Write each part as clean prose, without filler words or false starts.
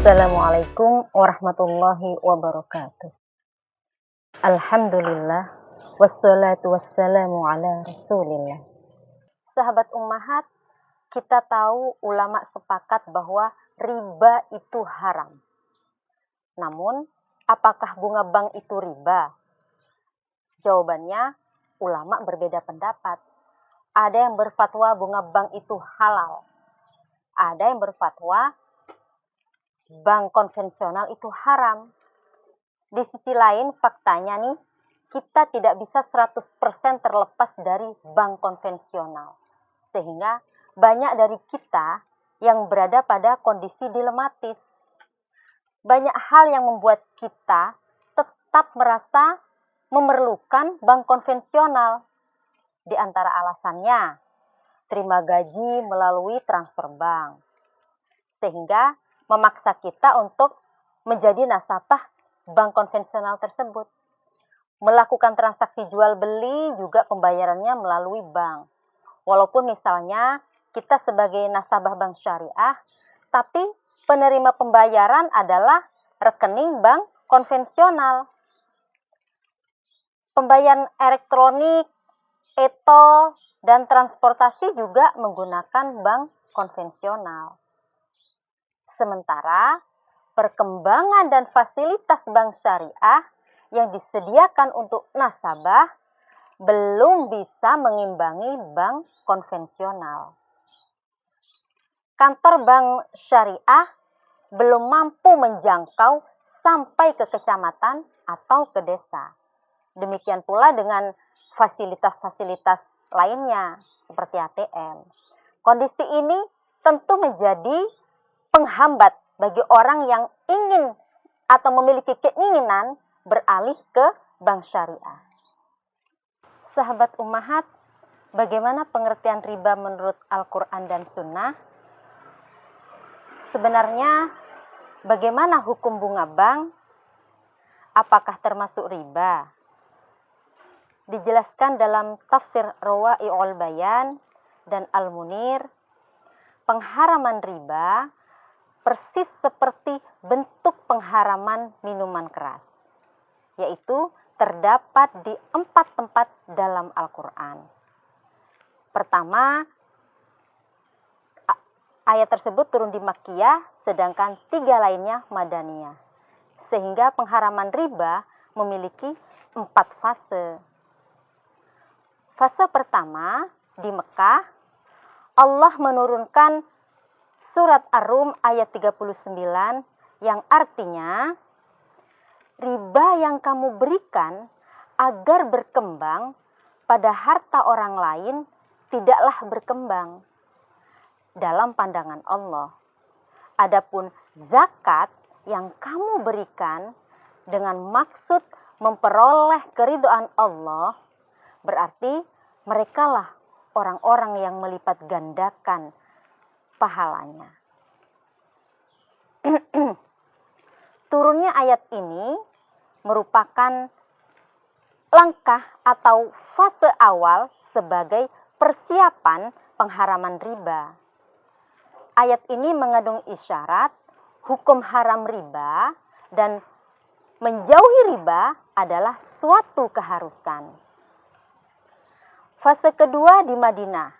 Assalamualaikum warahmatullahi wabarakatuh. Alhamdulillah wassalatu wassalamu ala Rasulillah. Sahabat ummahat, kita tahu ulama sepakat bahwa riba itu haram. Namun, apakah bunga bank itu riba? Jawabannya, ulama berbeda pendapat. Ada yang berfatwa bunga bank itu halal. Ada yang berfatwa bank konvensional itu haram. Di sisi lain, faktanya nih, kita tidak bisa 100% terlepas dari bank konvensional. Sehingga banyak dari kita yang berada pada kondisi dilematis. Banyak hal yang membuat kita tetap merasa memerlukan bank konvensional. Di antara alasannya, terima gaji melalui transfer bank. Sehingga memaksa kita untuk menjadi nasabah bank konvensional tersebut. Melakukan transaksi jual beli juga pembayarannya melalui bank. Walaupun misalnya kita sebagai nasabah bank syariah, tapi penerima pembayaran adalah rekening bank konvensional. Pembayaran elektronik, e-tol, dan transportasi juga menggunakan bank konvensional. Sementara perkembangan dan fasilitas bank syariah yang disediakan untuk nasabah belum bisa mengimbangi bank konvensional. Kantor bank syariah belum mampu menjangkau sampai ke kecamatan atau ke desa. Demikian pula dengan fasilitas-fasilitas lainnya seperti ATM. Kondisi ini tentu menjadi penghambat bagi orang yang ingin atau memiliki keinginan beralih ke bank syariah. Sahabat ummahat, bagaimana pengertian riba menurut Al-Quran dan Sunnah? Sebenarnya, bagaimana hukum bunga bank? Apakah termasuk riba? Dijelaskan dalam tafsir Rawa'i'ul Bayan dan Al-Munir, pengharaman riba persis seperti bentuk pengharaman minuman keras, yaitu terdapat di 4 tempat dalam Al-Quran. Pertama, ayat tersebut turun di Makkiyah, sedangkan 3 lainnya Madaniyah. Sehingga pengharaman riba memiliki 4 fase. Fase pertama, di Mekah, Allah menurunkan Surat Ar-Rum ayat 39 yang artinya, riba yang kamu berikan agar berkembang pada harta orang lain tidaklah berkembang dalam pandangan Allah. Adapun zakat yang kamu berikan dengan maksud memperoleh keridhaan Allah, berarti merekalah orang-orang yang melipat gandakan pahalanya. Turunnya ayat ini merupakan langkah atau fase awal sebagai persiapan pengharaman riba. Ayat ini mengandung isyarat hukum haram riba dan menjauhi riba adalah suatu keharusan. Fase kedua di Madinah,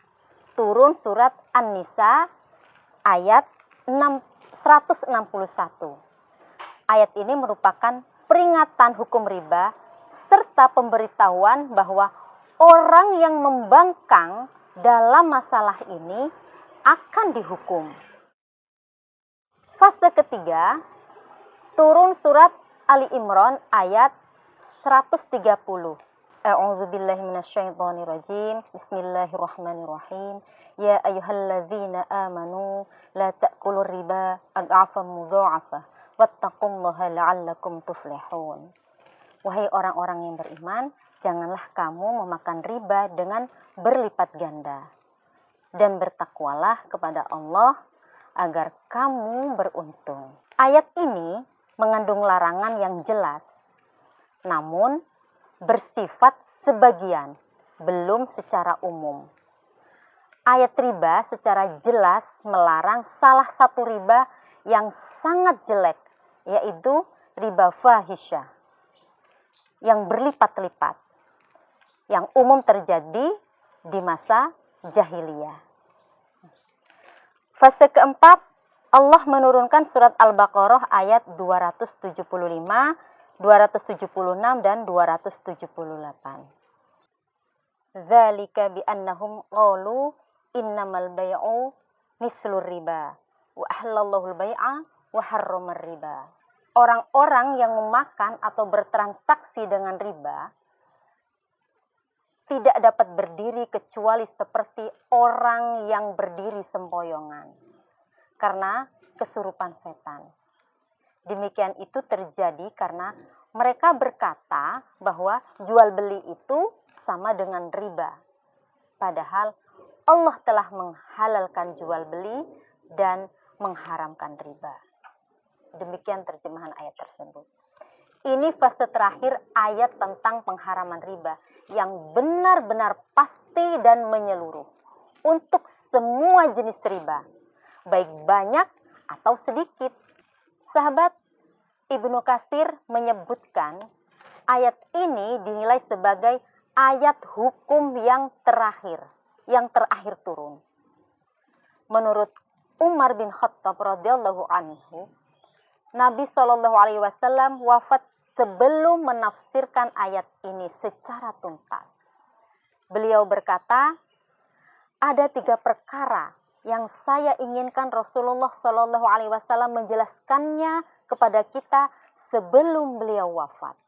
turun surat An-Nisa ayat 161. Ayat ini merupakan peringatan hukum riba serta pemberitahuan bahwa orang yang membangkang dalam masalah ini akan dihukum. Fase ketiga, turun surat Ali Imran ayat 130. A'udzubillahi minasyaitonirrajim. Bismillahirrahmanirrahim. Ya ayyuhalladzina amanu la ta'kulur riba ad'afan mudha'afah wattaqullaha la'allakum tuflihun. Wahai orang-orang yang beriman, janganlah kamu memakan riba dengan berlipat ganda, dan bertakwalah kepada Allah agar kamu beruntung. Ayat ini mengandung larangan yang jelas, namun bersifat sebagian, belum secara umum. Ayat riba secara jelas melarang salah satu riba yang sangat jelek, yaitu riba fahisyah yang berlipat-lipat, yang umum terjadi di masa jahiliyah. Fase keempat, Allah menurunkan surat Al-Baqarah ayat 275, 276, dan 278. Dzalika bi annahum qalu innamal bai'u mithlur riba wa ahallallahu al-bai'a wa harramar riba. Orang-orang yang memakan atau bertransaksi dengan riba tidak dapat berdiri kecuali seperti orang yang berdiri sempoyongan karena kesurupan setan. Demikian itu terjadi karena mereka berkata bahwa jual beli itu sama dengan riba. Padahal Allah telah menghalalkan jual beli dan mengharamkan riba. Demikian terjemahan ayat tersebut. Ini fase terakhir ayat tentang pengharaman riba yang benar-benar pasti dan menyeluruh untuk semua jenis riba, baik banyak atau sedikit. Sahabat, Ibnu Katsir menyebutkan ayat ini dinilai sebagai ayat hukum yang terakhir turun. Menurut Umar bin Khattab radhiyallahu anhu, Nabi Shallallahu Alaihi Wasallam wafat sebelum menafsirkan ayat ini secara tuntas. Beliau berkata, ada 3 perkara yang saya inginkan Rasulullah Shallallahu Alaihi Wasallam menjelaskannya kepada kita sebelum beliau wafat,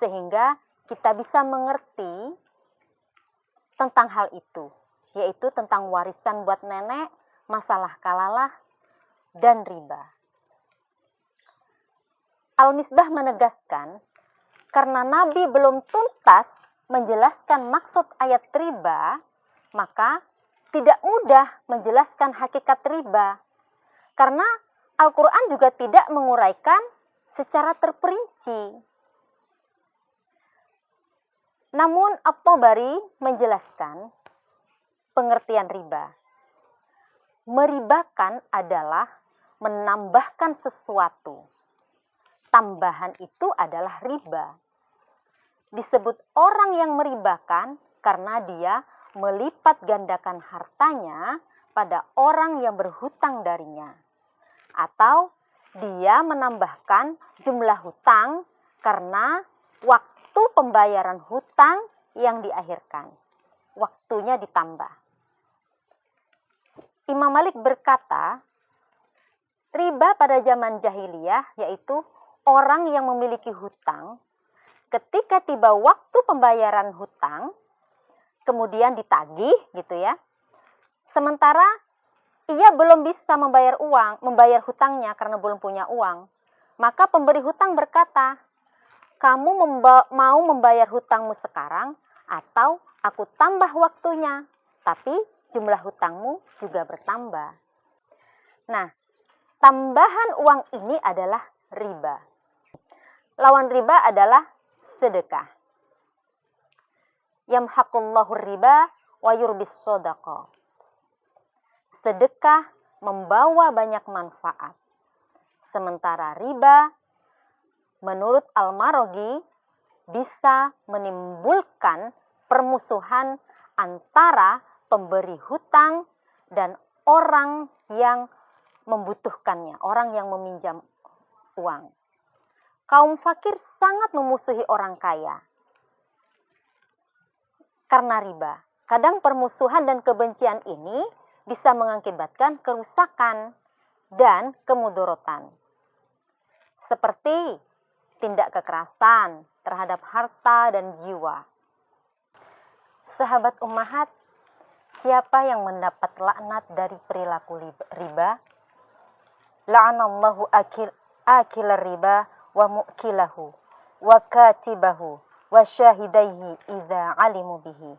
sehingga kita bisa mengerti tentang hal itu, yaitu tentang warisan buat nenek, masalah kalalah, dan riba. Al-Misbah menegaskan, karena Nabi belum tuntas menjelaskan maksud ayat riba, maka tidak mudah menjelaskan hakikat riba. Karena Al-Quran juga tidak menguraikan secara terperinci. Namun At-Tabari menjelaskan pengertian riba. Meribakan adalah menambahkan sesuatu. Tambahan itu adalah riba. Disebut orang yang meribakan karena dia melipat gandakan hartanya pada orang yang berhutang darinya. Atau dia menambahkan jumlah hutang karena waktu pembayaran hutang yang diakhirkan. Waktunya ditambah. Imam Malik berkata, riba pada zaman jahiliyah yaitu orang yang memiliki hutang, ketika tiba waktu pembayaran hutang, kemudian ditagih gitu ya. Sementara ia belum bisa membayar hutangnya karena belum punya uang. Maka pemberi hutang berkata, kamu mau membayar hutangmu sekarang atau aku tambah waktunya, tapi jumlah hutangmu juga bertambah. Nah, tambahan uang ini adalah riba. Lawan riba adalah sedekah. Yamhaqullahu riba wa yurbis shadaqah. Sedekah membawa banyak manfaat. Sementara riba, menurut Al-Maraghi, bisa menimbulkan permusuhan antara pemberi hutang dan orang yang membutuhkannya, orang yang meminjam uang. Kaum fakir sangat memusuhi orang kaya karena riba. Kadang permusuhan dan kebencian ini bisa mengakibatkan kerusakan dan kemudorotan. Seperti tindak kekerasan terhadap harta dan jiwa. Sahabat ummahat, siapa yang mendapat laknat dari perilaku riba? La'anallahu akil riba wa mu'kilahu wa katibahu wa syahidaihi idza alimu bihi.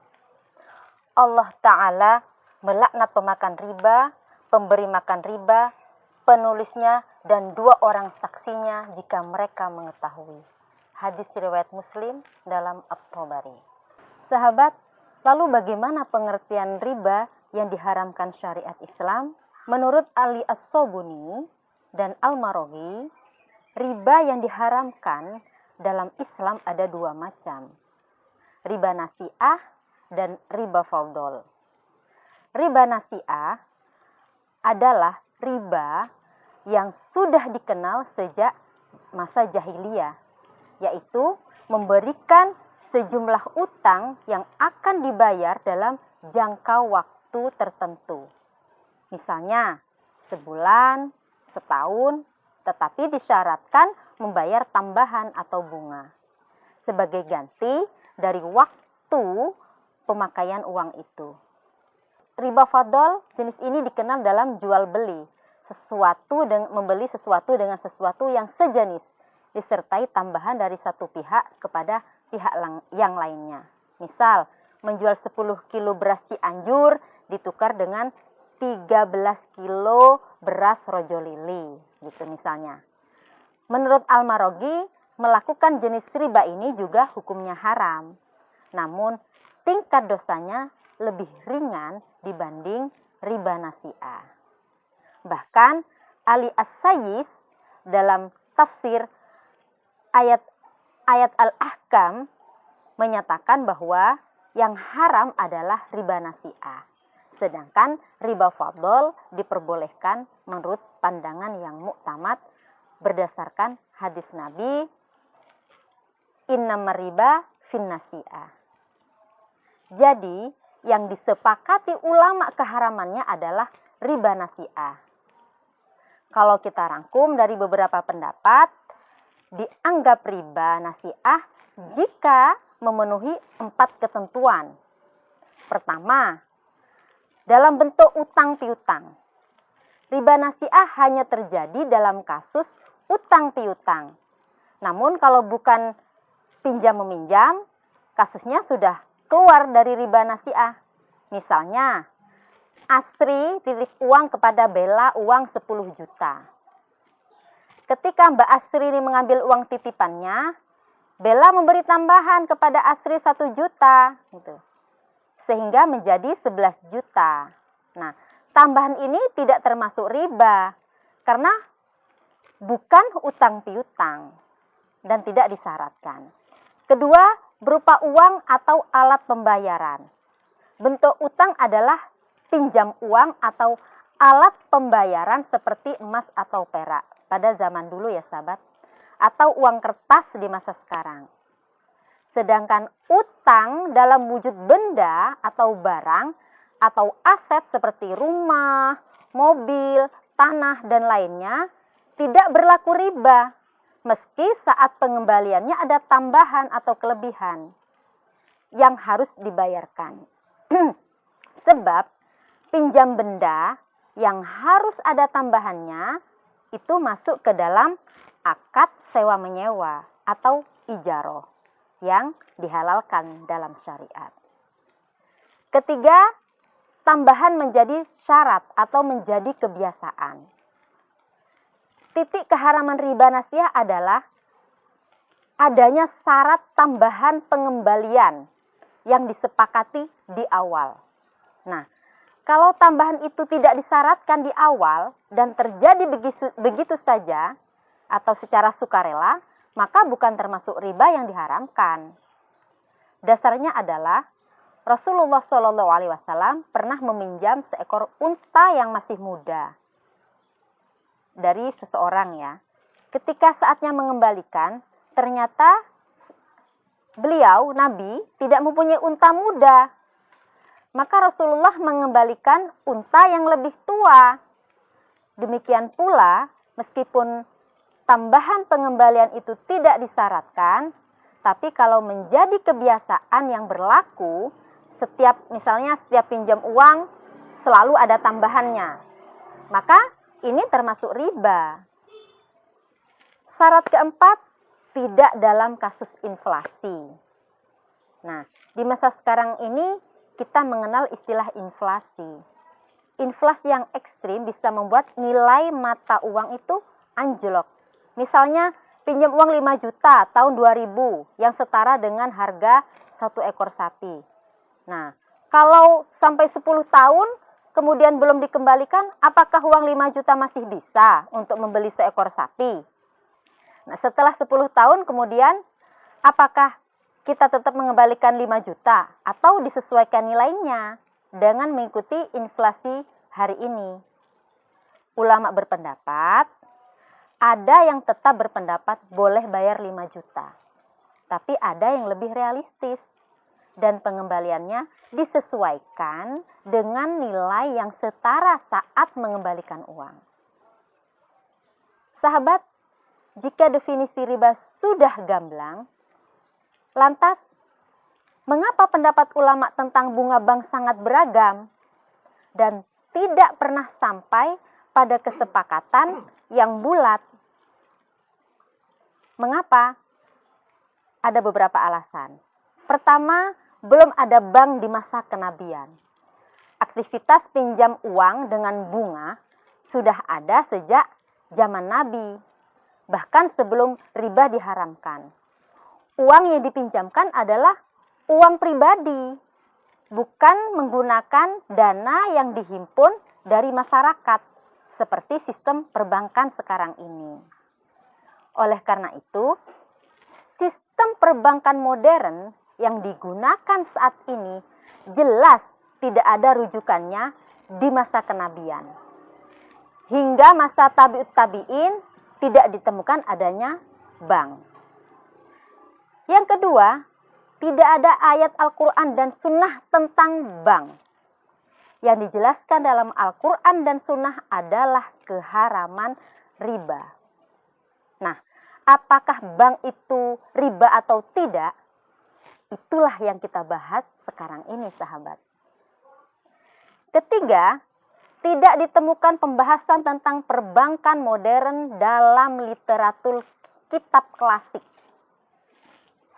Allah Ta'ala melaknat pemakan riba, pemberi makan riba, penulisnya, dan 2 orang saksinya jika mereka mengetahui. Hadis riwayat Muslim dalam At-Tabari. Sahabat, lalu bagaimana pengertian riba yang diharamkan syariat Islam? Menurut Ali As-Sobuni, dan Al-Maraghi, riba yang diharamkan dalam Islam ada dua macam. Riba nasi'ah dan riba fadl. Riba nasi'ah adalah riba yang sudah dikenal sejak masa jahiliyah, yaitu memberikan sejumlah utang yang akan dibayar dalam jangka waktu tertentu. Misalnya sebulan, setahun, tetapi disyaratkan membayar tambahan atau bunga sebagai ganti dari waktu pemakaian uang itu. Riba fadl jenis ini dikenal dalam jual beli, membeli sesuatu dengan sesuatu yang sejenis, disertai tambahan dari satu pihak kepada pihak yang lainnya. Misal, menjual 10 kilo beras Cianjur ditukar dengan 13 kilo beras Rojo Lili, gitu misalnya. Menurut Al-Maraghi, melakukan jenis riba ini juga hukumnya haram. Namun, tingkat dosanya lebih ringan dibanding riba nasi'ah. Bahkan, Ali As-Sayis dalam tafsir ayat Al-Ahkam menyatakan bahwa yang haram adalah riba nasi'ah. Sedangkan riba fadl diperbolehkan menurut pandangan yang muktamad berdasarkan hadis Nabi, innamar riba fin nasi'ah. Jadi, yang disepakati ulama keharamannya adalah riba nasi'ah. Kalau kita rangkum dari beberapa pendapat, dianggap riba nasi'ah jika memenuhi 4 ketentuan. Pertama, dalam bentuk utang piutang. Riba nasi'ah hanya terjadi dalam kasus utang piutang. Namun kalau bukan pinjam meminjam, kasusnya sudah keluar dari riba nasi'ah. Misalnya, Asri titip uang kepada Bella uang 10 juta. Ketika Mbak Asri ini mengambil uang titipannya, Bella memberi tambahan kepada Asri 1 juta. Gitu. Sehingga menjadi 11 juta. Nah, tambahan ini tidak termasuk riba. Karena bukan utang piutang. Dan tidak disyaratkan. Kedua, berupa uang atau alat pembayaran. Bentuk utang adalah pinjam uang atau alat pembayaran seperti emas atau perak pada zaman dulu ya sahabat, atau uang kertas di masa sekarang. Sedangkan utang dalam wujud benda atau barang atau aset seperti rumah, mobil, tanah dan lainnya tidak berlaku riba meski saat pengembaliannya ada tambahan atau kelebihan yang harus dibayarkan. Sebab pinjam benda yang harus ada tambahannya itu masuk ke dalam akad sewa menyewa atau ijaroh yang dihalalkan dalam syariat. Ketiga, tambahan menjadi syarat atau menjadi kebiasaan. Titik keharaman riba nasi'ah adalah adanya syarat tambahan pengembalian yang disepakati di awal. Nah, kalau tambahan itu tidak disyaratkan di awal dan terjadi begitu saja atau secara sukarela, maka bukan termasuk riba yang diharamkan. Dasarnya adalah Rasulullah SAW pernah meminjam seekor unta yang masih muda dari seseorang ya. Ketika saatnya mengembalikan, ternyata beliau, Nabi, tidak mempunyai unta muda. Maka Rasulullah mengembalikan unta yang lebih tua. Demikian pula, meskipun tambahan pengembalian itu tidak disyaratkan, tapi kalau menjadi kebiasaan yang berlaku, misalnya setiap pinjam uang selalu ada tambahannya, maka ini termasuk riba. Syarat keempat, tidak dalam kasus inflasi. Nah, di masa sekarang ini kita mengenal istilah inflasi. Inflasi yang ekstrim bisa membuat nilai mata uang itu anjlok. Misalnya pinjam uang 5 juta tahun 2000 yang setara dengan harga 1 ekor sapi. Nah, kalau sampai 10 tahun kemudian belum dikembalikan, apakah uang 5 juta masih bisa untuk membeli seekor sapi? Nah, setelah 10 tahun kemudian, apakah kita tetap mengembalikan 5 juta atau disesuaikan nilainya dengan mengikuti inflasi hari ini? Ulama berpendapat, ada yang tetap berpendapat boleh bayar 5 juta. Tapi ada yang lebih realistis dan pengembaliannya disesuaikan dengan nilai yang setara saat mengembalikan uang. Sahabat, jika definisi riba sudah gamblang, lantas mengapa pendapat ulama tentang bunga bank sangat beragam dan tidak pernah sampai pada kesepakatan yang bulat? Mengapa? Ada beberapa alasan. Pertama, belum ada bank di masa kenabian. Aktivitas pinjam uang dengan bunga sudah ada sejak zaman Nabi, bahkan sebelum riba diharamkan. Uang yang dipinjamkan adalah uang pribadi, bukan menggunakan dana yang dihimpun dari masyarakat, seperti sistem perbankan sekarang ini. Oleh karena itu, sistem perbankan modern yang digunakan saat ini jelas tidak ada rujukannya di masa kenabian. Hingga masa tabi'ut tabi'in tidak ditemukan adanya bank. Yang kedua, tidak ada ayat Al-Quran dan Sunnah tentang bank. Yang dijelaskan dalam Al-Quran dan Sunnah adalah keharaman riba. Nah, apakah bank itu riba atau tidak? Itulah yang kita bahas sekarang ini, sahabat. Ketiga, tidak ditemukan pembahasan tentang perbankan modern dalam literatur kitab klasik.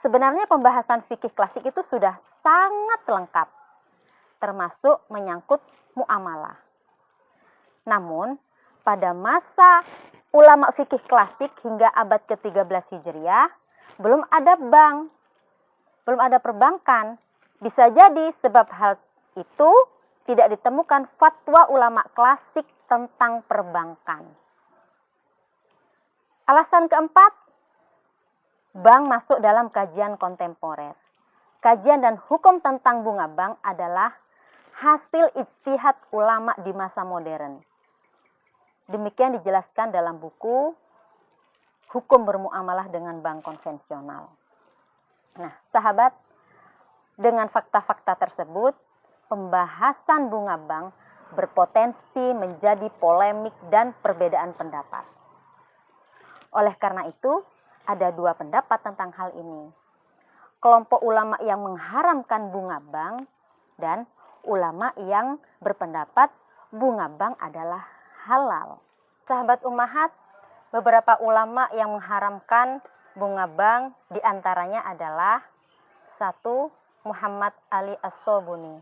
Sebenarnya pembahasan fikih klasik itu sudah sangat lengkap, termasuk menyangkut muamalah. Namun, pada masa ulama fikih klasik hingga abad ke-13 Hijriah, belum ada bank, belum ada perbankan. Bisa jadi sebab hal itu tidak ditemukan fatwa ulama klasik tentang perbankan. Alasan keempat, bank masuk dalam kajian kontemporer. Kajian dan hukum tentang bunga bank adalah hasil ijtihad ulama di masa modern. Demikian dijelaskan dalam buku Hukum Bermuamalah dengan Bank Konvensional. Nah, sahabat, dengan fakta-fakta tersebut, pembahasan bunga bank berpotensi menjadi polemik dan perbedaan pendapat. Oleh karena itu, ada dua pendapat tentang hal ini. Kelompok ulama yang mengharamkan bunga bank dan ulama yang berpendapat bunga bank adalah halal. Sahabat ummahat, beberapa ulama yang mengharamkan bunga bank diantaranya adalah 1. Muhammad Ali As-Sobuni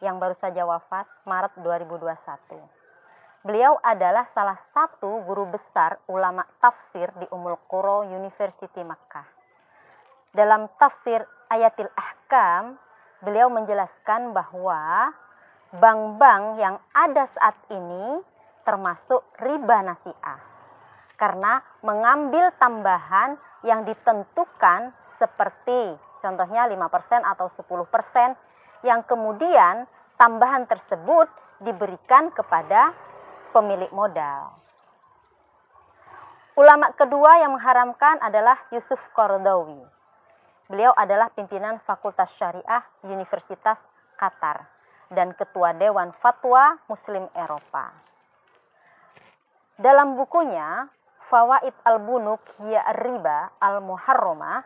yang baru saja wafat Maret 2021. Beliau adalah salah satu guru besar ulama tafsir di Ummul Qura University Makkah. Dalam tafsir Ayatil Ahkam, beliau menjelaskan bahwa bank-bank yang ada saat ini termasuk riba nasi'ah karena mengambil tambahan yang ditentukan seperti contohnya 5% atau 10% yang kemudian tambahan tersebut diberikan kepada pemilik modal. Ulama kedua yang mengharamkan adalah Yusuf Qaradawi. Beliau adalah pimpinan Fakultas Syariah Universitas Qatar dan Ketua Dewan Fatwa Muslim Eropa. Dalam bukunya Fawaid al-Bunuk hiya ar-riba al-muharramah,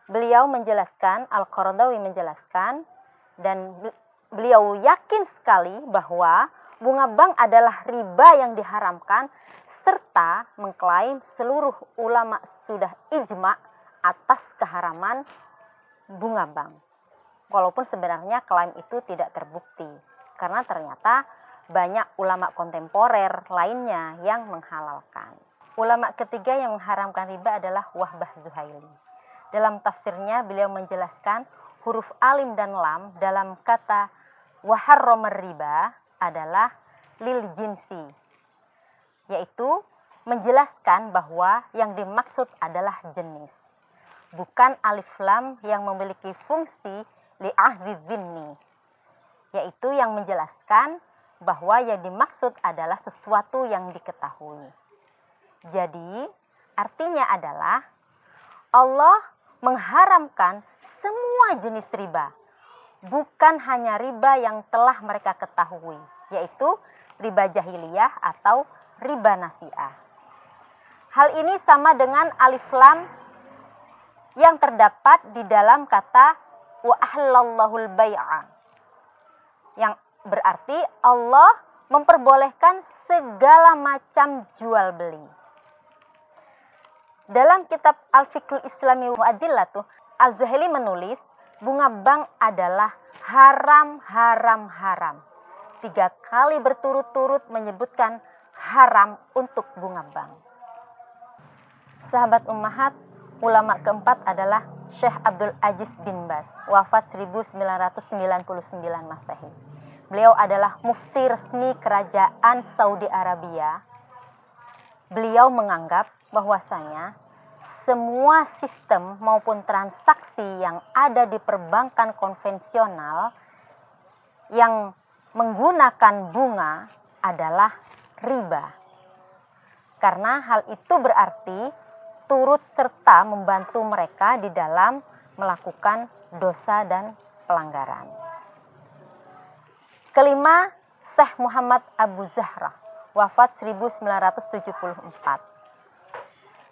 beliau menjelaskan, Al-Qaradawi menjelaskan, dan beliau yakin sekali bahwa bunga bank adalah riba yang diharamkan, serta mengklaim seluruh ulama sudah ijma atas keharaman bunga bank. Walaupun sebenarnya klaim itu tidak terbukti, karena ternyata banyak ulama kontemporer lainnya yang menghalalkan. Ulama ketiga yang mengharamkan riba adalah Wahbah Zuhaili. Dalam tafsirnya beliau menjelaskan huruf alim dan lam dalam kata Wa harramar riba adalah lil jinsi, yaitu menjelaskan bahwa yang dimaksud adalah jenis, bukan alif lam yang memiliki fungsi li'ahdi dhinni, yaitu yang menjelaskan bahwa yang dimaksud adalah sesuatu yang diketahui. Jadi, artinya adalah Allah mengharamkan semua jenis riba, bukan hanya riba yang telah mereka ketahui, yaitu riba jahiliyah atau riba nasi'ah. Hal ini sama dengan alif lam yang terdapat di dalam kata wa ahallallahul bai'a, yang berarti Allah memperbolehkan segala macam jual beli. Dalam kitab Al-Fiqhul Islami wa Adillatuh, Al-Zuhaili menulis bunga bank adalah haram, haram, haram. 3 kali berturut-turut menyebutkan haram untuk bunga bank. Sahabat ummahat, ulama keempat adalah Syekh Abdul Aziz bin Baz, wafat 1999 Masehi. Beliau adalah mufti resmi kerajaan Saudi Arabia. Beliau menganggap bahwasanya semua sistem maupun transaksi yang ada di perbankan konvensional yang menggunakan bunga adalah riba. Karena hal itu berarti turut serta membantu mereka di dalam melakukan dosa dan pelanggaran. Kelima, Syekh Muhammad Abu Zahra, wafat 1974.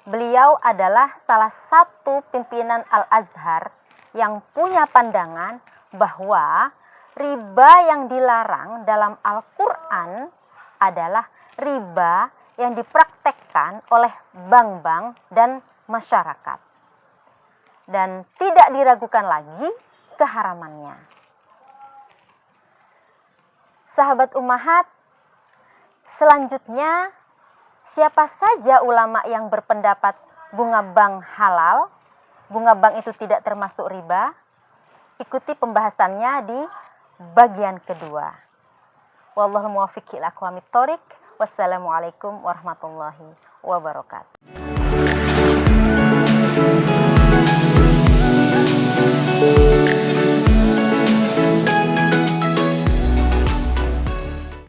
Beliau adalah salah satu pimpinan Al-Azhar yang punya pandangan bahwa riba yang dilarang dalam Al-Quran adalah riba yang dipraktekkan oleh bank-bank dan masyarakat. Dan tidak diragukan lagi keharamannya. Sahabat ummahat, selanjutnya siapa saja ulama yang berpendapat bunga bank halal, bunga bank itu tidak termasuk riba? Ikuti pembahasannya di bagian kedua. Wallahul muwaffiq ila aqwamit thoriq. Wassalamualaikum warahmatullahi wabarakatuh.